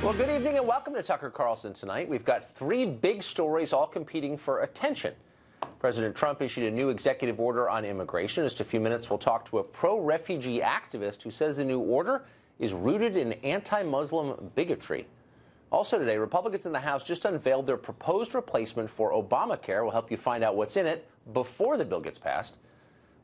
Well, good evening and welcome to Tucker Carlson tonight. We've got three big stories all competing for attention. President Trump issued a new executive order on immigration. In just a few minutes, we'll talk to a pro-refugee activist who says the new order is rooted in anti-Muslim bigotry. Also today, Republicans in the House just unveiled their proposed replacement for Obamacare. We'll help you find out what's in it before the bill gets passed.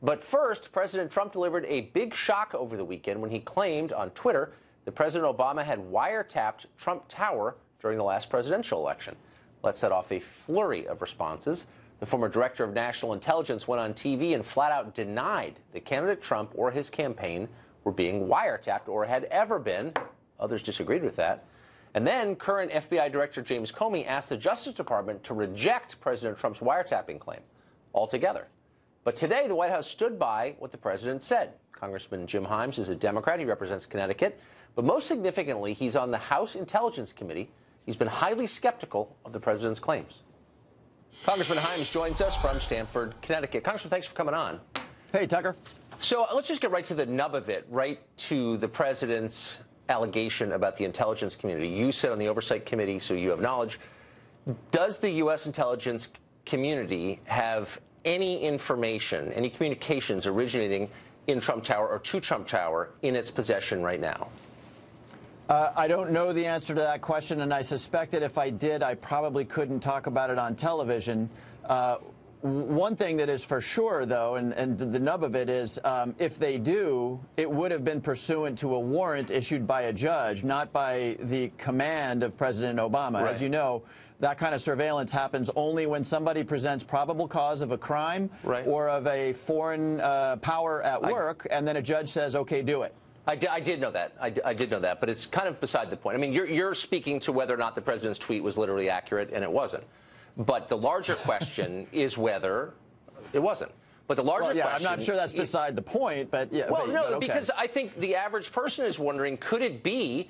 But first, President Trump delivered a big shock over the weekend when he claimed on Twitter that President Obama had wiretapped Trump Tower during the last presidential election. Let's set off a flurry of responses. The former director of national intelligence went on TV and flat out denied that candidate Trump or his campaign were being wiretapped or had ever been. Others disagreed with that. And then current FBI Director James Comey asked the Justice Department to reject President Trump's wiretapping claim altogether. But today, the White House stood by what the president said. Congressman Jim Himes is a Democrat. He represents Connecticut. But most significantly, he's on the House Intelligence Committee. He's been highly skeptical of the president's claims. Congressman Himes joins us from Stamford, Connecticut. Congressman, thanks for coming on. Hey, Tucker. So let's just get right to the nub of it, right to the president's allegation about the intelligence community. You sit on the Oversight Committee, so you have knowledge. Does the U.S. intelligence community have any information, any communications originating in Trump Tower or to Trump Tower in its possession right now? I don't know the answer to that question, and I suspect that if I did, I probably couldn't talk about it on television. One thing that is for sure, though, and the nub of it is, if they do, it would have been pursuant to a warrant issued by a judge, not by the command of President Obama. Right. As you know, that kind of surveillance happens only when somebody presents probable cause of a crime or of a foreign power at work, and then a judge says, okay, do it. I did know that. I did know that, but it's kind of beside the point. I mean, you're speaking to whether or not the president's tweet was literally accurate, and it wasn't. But the larger question is whether it wasn't. But the larger question... I'm not sure that's beside the point, but yeah. Well, no, okay. Because I think the average person is wondering, could it be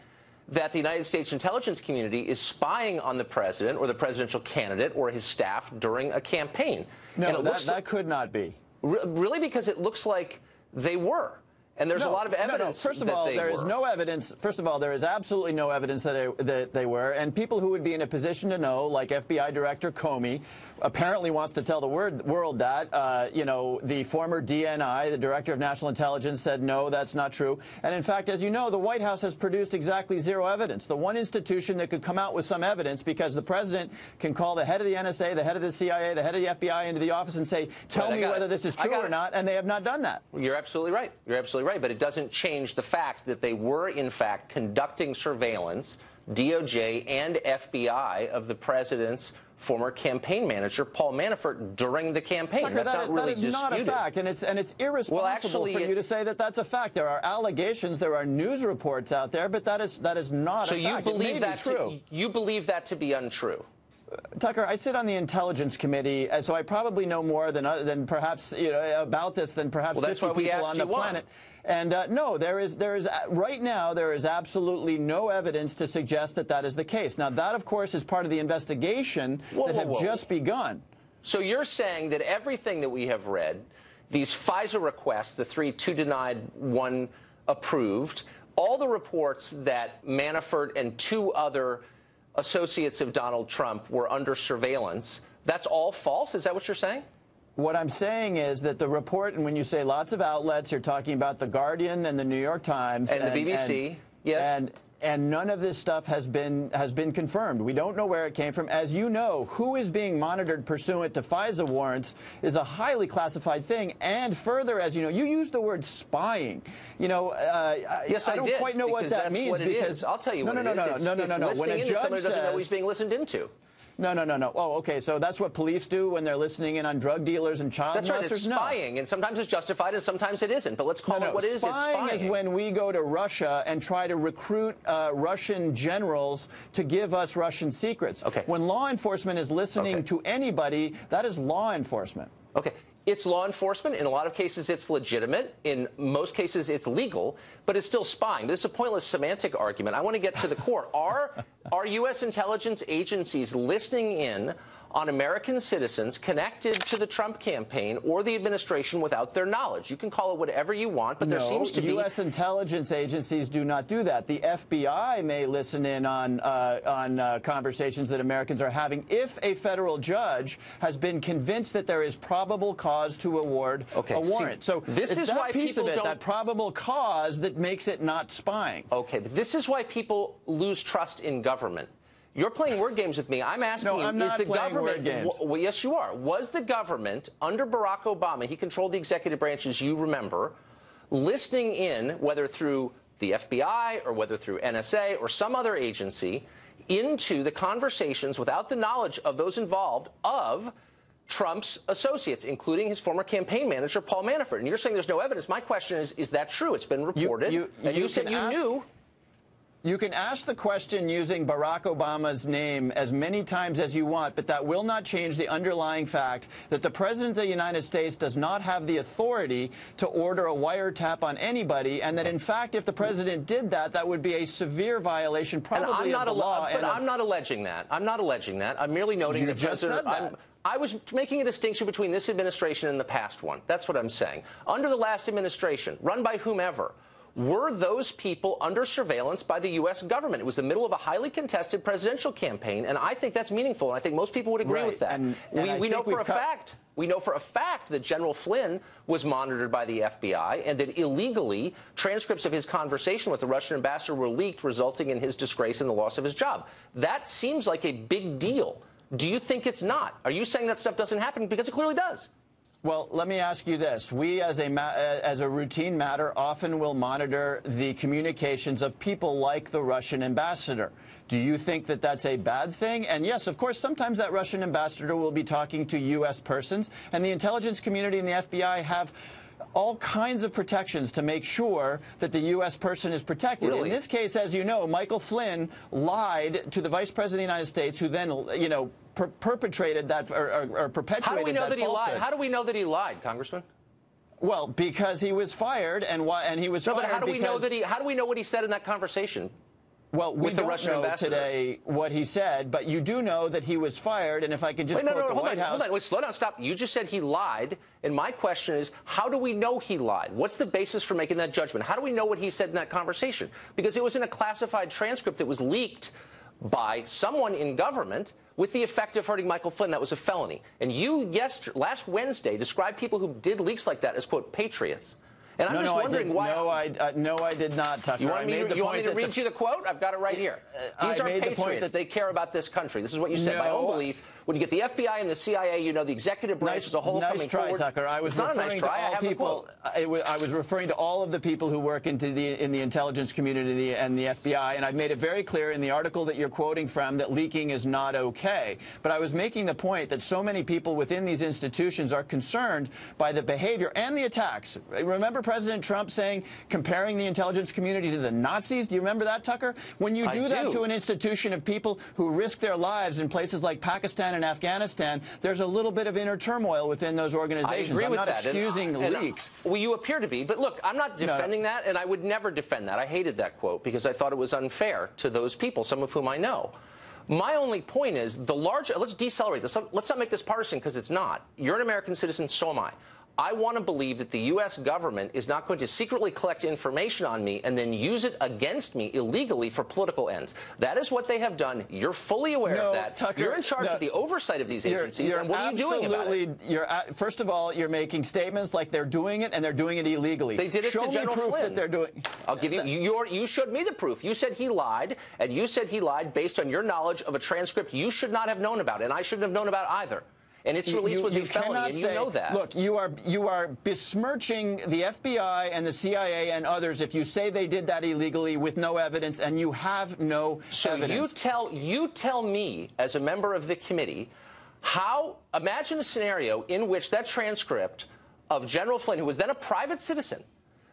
that the United States intelligence community is spying on the president or the presidential candidate or his staff during a campaign? No, that could not be. Really? Because it looks like they were. And there's a lot of evidence. First of all, there is no evidence. First of all, there is absolutely no evidence that they were. And people who would be in a position to know, like FBI Director Comey, apparently wants to tell the world that, the former DNI, the Director of National Intelligence, said, no, that's not true. And in fact, as you know, the White House has produced exactly zero evidence. The one institution that could come out with some evidence, because the president can call the head of the NSA, the head of the CIA, the head of the FBI into the office and say, tell me whether this is true or not. And they have not done that. You're absolutely right. You're absolutely right. But it doesn't change the fact that they were, in fact, conducting surveillance, DOJ and FBI, of the president's former campaign manager, Paul Manafort, during the campaign. Tucker, that's not really disputed. That is not a fact, and it's irresponsible for you to say that that's a fact. There are allegations, there are news reports out there, but that is not a fact. So you believe that true? You believe that to be untrue? Tucker, I sit on the Intelligence Committee, so I probably know more than perhaps about this than perhaps 50 people on the planet. And no, there is right now there is absolutely no evidence to suggest that that is the case. Now, that of course is part of the investigation that have just begun. So you're saying that everything that we have read, these FISA requests, the 2 denied, 1 approved, all the reports that Manafort and 2 other associates of Donald Trump were under surveillance, that's all false? Is that what you're saying? What I'm saying is that the report, and when you say lots of outlets, you're talking about The Guardian and the New York Times. And the BBC, yes. And none of this stuff has been confirmed. We don't know where it came from. As you know, who is being monitored pursuant to FISA warrants is a highly classified thing. And further, as you know, you used the word spying. Yes, I don't quite know what that means. Because I'll tell you what it is. No. When a judge somebody doesn't know he's being listened into. No. Oh, okay. So that's what police do when they're listening in on drug dealers and child molesters? That's right. It's spying, and sometimes it's justified, and sometimes it isn't. But let's call it what it is. It's spying. Spying is when we go to Russia and try to recruit Russian generals to give us Russian secrets. Okay. When law enforcement is listening to anybody, that is law enforcement. Okay. It's law enforcement. In a lot of cases, it's legitimate. In most cases, it's legal, but it's still spying. This is a pointless semantic argument. I want to get to the core. Are U.S. intelligence agencies listening in on American citizens connected to the Trump campaign or the administration without their knowledge. You can call it whatever you want, but there seems to be... U.S. intelligence agencies do not do that. The FBI may listen in on conversations that Americans are having if a federal judge has been convinced that there is probable cause to award a warrant. So this is why piece of people it, don't... that probable cause that makes it not spying. Okay, but this is why people lose trust in government. You're playing word games with me. I'm asking you, I'm not is the playing government... word games. Well, yes, you are. Was the government, under Barack Obama, he controlled the executive branch, as you remember, listening in, whether through the FBI or whether through NSA or some other agency, into the conversations without the knowledge of those involved of Trump's associates, including his former campaign manager, Paul Manafort? And you're saying there's no evidence. My question is that true? It's been reported. And you said you knew. You can ask the question using Barack Obama's name as many times as you want, but that will not change the underlying fact that the President of the United States does not have the authority to order a wiretap on anybody, and that, in fact, if the President did that, that would be a severe violation, probably of the law. But I'm not alleging that. I'm not alleging that. I'm merely noting that President... I was making a distinction between this administration and the past one. That's what I'm saying. Under the last administration, run by whomever, were those people under surveillance by the U.S. government? It was the middle of a highly contested presidential campaign, and I think that's meaningful, and I think most people would agree with that. And we know for a fact. We know for a fact that General Flynn was monitored by the FBI and that illegally transcripts of his conversation with the Russian ambassador were leaked, resulting in his disgrace and the loss of his job. That seems like a big deal. Do you think it's not? Are you saying that stuff doesn't happen? Because it clearly does. Well, let me ask you this. We, as a routine matter, often will monitor the communications of people like the Russian ambassador. Do you think that that's a bad thing? And yes, of course, sometimes that Russian ambassador will be talking to U.S. persons, and the intelligence community and the FBI have all kinds of protections to make sure that the U.S. person is protected. Really? In this case, as you know, Michael Flynn lied to the Vice President of the United States, who then, perpetrated that or perpetuated that falsehood. How do we know that he lied? How do we know that he lied, Congressman? Well, because he was fired, and he was fired. But how do we know that how do we know what he said in that conversation? Well, we don't know today what he said, but you do know that he was fired. And if I could just quote the White House. Hold on, wait, slow down, stop. You just said he lied, and my question is, how do we know he lied? What's the basis for making that judgment? How do we know what he said in that conversation? Because it was in a classified transcript that was leaked by someone in government with the effect of hurting Michael Flynn. That was a felony. And you, last Wednesday, described people who did leaks like that as, quote, patriots. And I'm just wondering why. No, I did not, Tucker. You want me to read you the quote? I've got it right here. These are patriots. They care about this country. This is what you said. By own belief, when you get the FBI and the CIA, the executive branch as a whole coming forward. Nice try, Tucker. I was referring to all people. I was referring to all of the people who work in the intelligence community and the FBI, and I've made it very clear in the article that you're quoting from that leaking is not okay. But I was making the point that so many people within these institutions are concerned by the behavior and the attacks. Remember President Trump comparing the intelligence community to the Nazis? Do you remember that, Tucker? When you do that to an institution of people who risk their lives in places like Pakistan and Afghanistan, there's a little bit of inner turmoil within those organizations. I agree with I'm not excusing leaks. Well, you appear to be. But look, I'm not defending that, and I would never defend that. I hated that quote because I thought it was unfair to those people, some of whom I know. My only point is let's decelerate this. Let's not make this partisan because it's not. You're an American citizen, so am I. I want to believe that the U.S. government is not going to secretly collect information on me and then use it against me illegally for political ends. That is what they have done. You're fully aware of that. Tucker, you're in charge of the oversight of these agencies. And what are you doing about it? First of all, you're making statements like they're doing it and they're doing it illegally. They did it to General Flynn. That they're doing. I'll give you. You showed me the proof. You said he lied, and you said he lied based on your knowledge of a transcript you should not have known about, and I shouldn't have known about either. And its release was a felony, and you know that. Look, you are besmirching the FBI and the CIA and others if you say they did that illegally with no evidence, and you have no evidence. So you tell me, as a member of the committee, imagine a scenario in which that transcript of General Flynn, who was then a private citizen,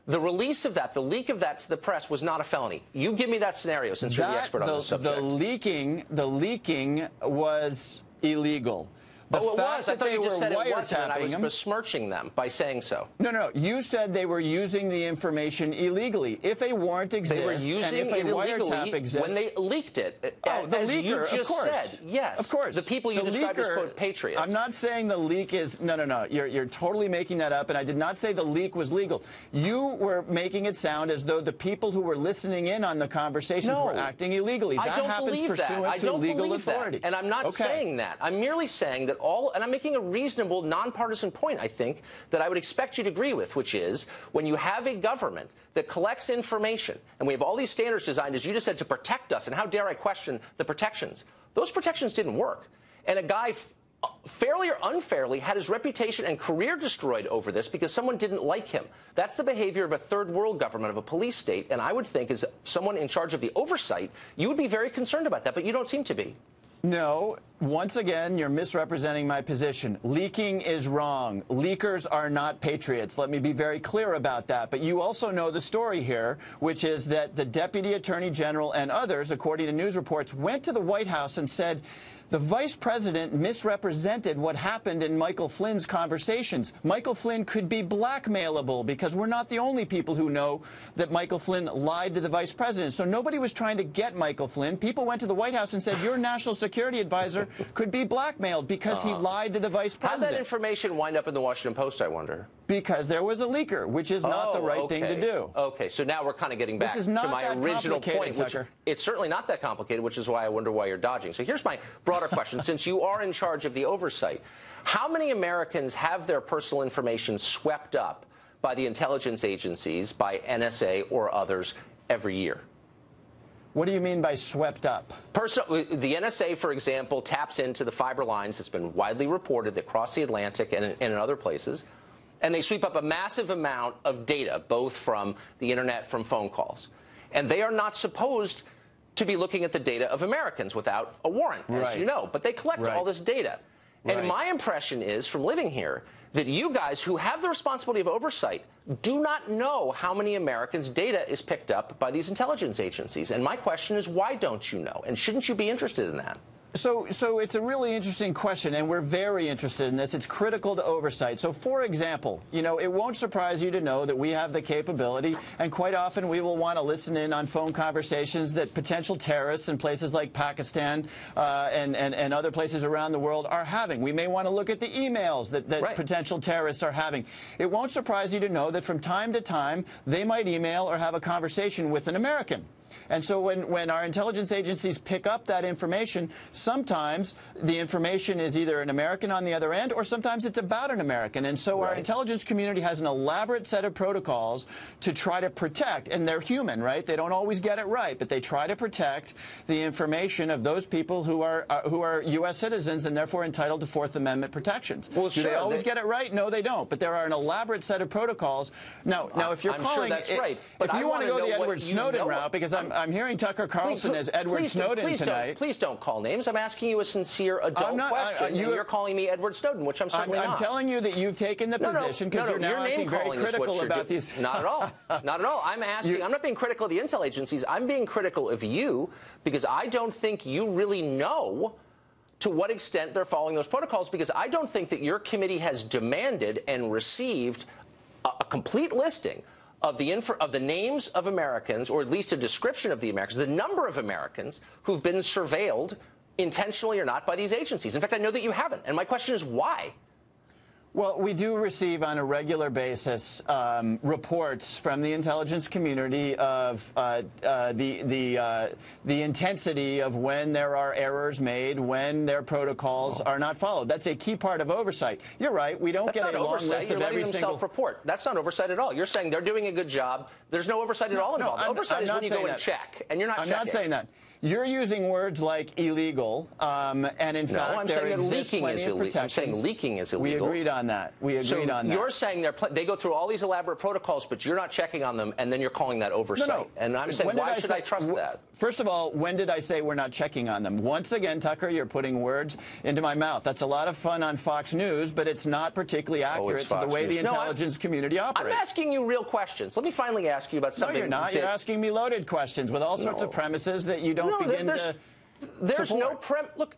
the release of that, the leak of that to the press was not a felony. You give me that scenario since you're the expert on this subject. The leaking was illegal. The it fact was. that I thought they you just were said it wasn't, and I was wiretapping them. besmirching them by saying so. No. You said they were using the information illegally. If a warrant exists, They were using and if it a wiretap illegally exists, when they leaked it. Oh, the as leaker, you just of course. said. Yes. Of course. The people you described as, quote, patriots. I'm not saying the leak is... No. You're totally making that up, and I did not say the leak was legal. You were making it sound as though the people who were listening in on the conversations were acting illegally. That happens pursuant to legal authority. And I'm not saying that. I'm merely saying that and I'm making a reasonable, nonpartisan point, I think, that I would expect you to agree with, which is when you have a government that collects information, and we have all these standards designed, as you just said, to protect us, and how dare I question the protections? Those protections didn't work. And a guy fairly or unfairly had his reputation and career destroyed over this because someone didn't like him. That's the behavior of a third world government, of a police state, and I would think as someone in charge of the oversight, you would be very concerned about that, but you don't seem to be. No. Once again, you're misrepresenting my position. Leaking is wrong. Leakers are not patriots. Let me be very clear about that. But you also know the story here, which is that the Deputy Attorney General and others, according to news reports, went to the White House and said the Vice President misrepresented what happened in Michael Flynn's conversations. Michael Flynn could be blackmailable because we're not the only people who know that Michael Flynn lied to the Vice President. So nobody was trying to get Michael Flynn. People went to the White House and said, your national security advisor could be blackmailed because he lied to the Vice President. How did that information wind up in the Washington Post, I wonder? Because there was a leaker, which is not the right thing to do. Okay, so now we're kind of getting back to my original point, which it's certainly not that complicated, which is why I wonder why you're dodging. So here's my broader question. Since you are in charge of the oversight, how many Americans have their personal information swept up by the intelligence agencies, by NSA or others, every year? What do you mean by swept up? The NSA, for example, taps into the fiber lines. It's been widely reported that cross the Atlantic and in other places. And they sweep up a massive amount of data, both from the Internet, from phone calls. And they are not supposed to be looking at the data of Americans without a warrant, as you know. But they collect all this data. And my impression is, from living here, that you guys who have the responsibility of oversight do not know how many Americans' data is picked up by these intelligence agencies. And my question is, why don't you know? And shouldn't you be interested in that? So it's a really interesting question, and we're very interested in this. It's critical to oversight. So, for example, it won't surprise you to know that we have the capability, and quite often we will want to listen in on phone conversations that potential terrorists in places like Pakistan and other places around the world are having. We may want to look at the emails that potential terrorists are having. It won't surprise you to know that from time to time they might email or have a conversation with an American. And so when our intelligence agencies pick up that information, sometimes the information is either an American on the other end, or sometimes it's about an American. And so our intelligence community has an elaborate set of protocols to try to protect, and they're human, right? They don't always get it right, but they try to protect the information of those people who are U.S. citizens and therefore entitled to Fourth Amendment protections. Well, do they always get it right? No, they don't. But there are an elaborate set of protocols. Now, if you're calling, sure that's right. But if you want to go the Edward Snowden route, because I'm hearing Tucker Carlson as Edward Snowden tonight. Please don't call names. I'm asking you a sincere adult question. You're calling me Edward Snowden, which I'm certainly not. I'm telling you that you've taken the position because you're now acting very critical about these. Not at all. Not at all. I'm asking. I'm not being critical of the intel agencies. I'm being critical of you because I don't think you really know to what extent they're following those protocols, because I don't think that your committee has demanded and received a complete listing of the names of Americans, or at least a description of the Americans, the number of Americans who've been surveilled, intentionally or not, by these agencies. In fact, I know that you haven't. And my question is, why? Well, we do receive on a regular basis reports from the intelligence community of the intensity of when there are errors made, when their protocols are not followed. That's a key part of oversight. You're right. We don't get a long list of every single. Self-report. That's not oversight at all. You're saying they're doing a good job. There's no oversight at all involved. Oversight is when you go and check, and you're not checking. I'm not saying that. You're using words like illegal, and in fact, there exists plenty of protections. I'm saying leaking is illegal. We agreed on that. We agreed on that. You're saying they go through all these elaborate protocols, but you're not checking on them, and then you're calling that oversight. No. And I'm saying, why should I trust that? First of all, when did I say we're not checking on them? Once again, Tucker, you're putting words into my mouth. That's a lot of fun on Fox News, but it's not particularly accurate to the way the intelligence community operates. I'm asking you real questions. Let me finally ask you about something. No, you're not. You're asking me loaded questions with all sorts of premises that you don't begin to There's support. Look,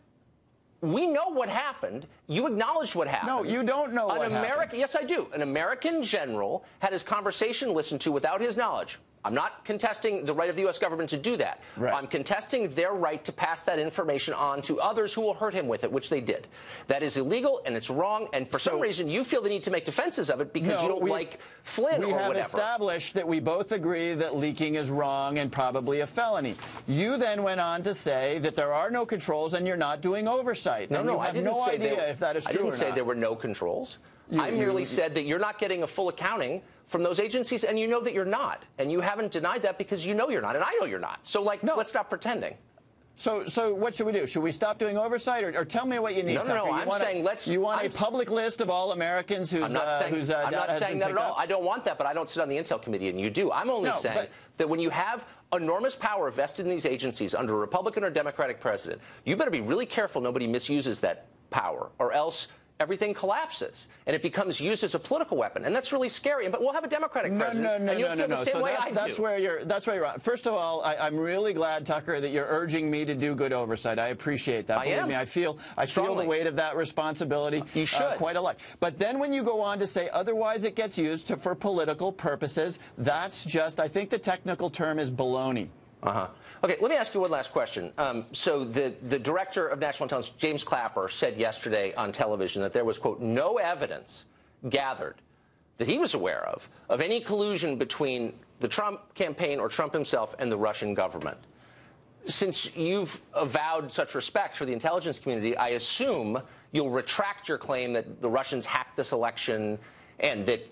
we know what happened. You acknowledged what happened. No, you don't know what happened. Yes, I do. An American general had his conversation listened to without his knowledge. I'm not contesting the right of the U.S. government to do that. Right. I'm contesting their right to pass that information on to others who will hurt him with it, which they did. That is illegal, and it's wrong, and for some reason you feel the need to make defenses of it because you don't like Flynn or whatever. We have established that we both agree that leaking is wrong and probably a felony. You then went on to say that there are no controls and you're not doing oversight. No, I didn't say if that is true or not. I didn't say there were no controls. I merely said that you're not getting a full accounting from those agencies, and you know that you're not. And you haven't denied that because you know you're not, and I know you're not. So, let's stop pretending. So what should we do? Should we stop doing oversight, or tell me what you need? No. I'm saying let's. You want a public list of all Americans whose I'm not saying that at all. I don't want that, but I don't sit on the Intel Committee, and you do. I'm only saying that when you have enormous power vested in these agencies under a Republican or Democratic president, you better be really careful nobody misuses that power, or else everything collapses, and it becomes used as a political weapon, and that's really scary. But we'll have a Democratic president, and you'll feel the same way I do. That's where you're wrong. First of all, I'm really glad, Tucker, that you're urging me to do good oversight. I appreciate that. Believe me, I feel the weight of that responsibility. You should. Quite a lot. But then when you go on to say otherwise it gets used for political purposes, that's just, I think the technical term is baloney. Okay, let me ask you one last question. So the director of national intelligence, James Clapper, said yesterday on television that there was, quote, no evidence gathered that he was aware of any collusion between the Trump campaign or Trump himself and the Russian government. Since you've avowed such respect for the intelligence community, I assume you'll retract your claim that the Russians hacked this election and that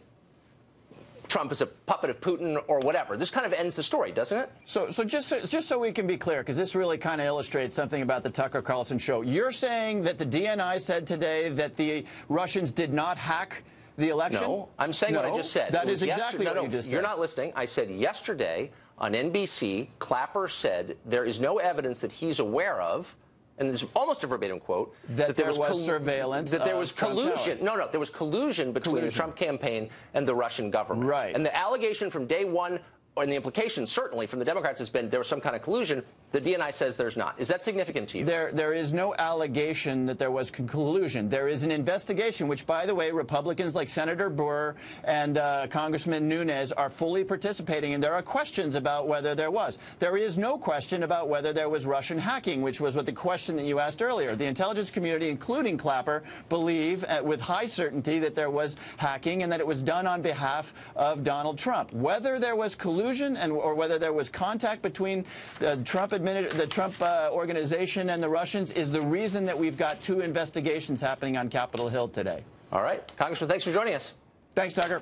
Trump is a puppet of Putin or whatever. This kind of ends the story, doesn't it? So just so we can be clear, because this really kind of illustrates something about the Tucker Carlson show. You're saying that the DNI said today that the Russians did not hack the election? No, I'm saying what I just said. That is exactly what you just said. You're not listening. I said yesterday on NBC, Clapper said there is no evidence that he's aware of, and this is almost a verbatim quote, that there was surveillance, that there was collusion. No, there was collusion between the Trump campaign and the Russian government. Right. And the allegation from day one, and the implication certainly from the Democrats, has been there was some kind of collusion. The DNI says there's not. Is that significant to you? There is no allegation that there was collusion. There is an investigation, which, by the way, Republicans like Senator Burr and Congressman Nunes are fully participating in. There are questions about whether there was. There is no question about whether there was Russian hacking, which was what the question that you asked earlier. The intelligence community, including Clapper, believe with high certainty that there was hacking and that it was done on behalf of Donald Trump. Whether there was collusion or whether there was contact between the Trump organization and the Russians is the reason that we've got two investigations happening on Capitol Hill today. All right. Congressman, thanks for joining us. Thanks, Tucker.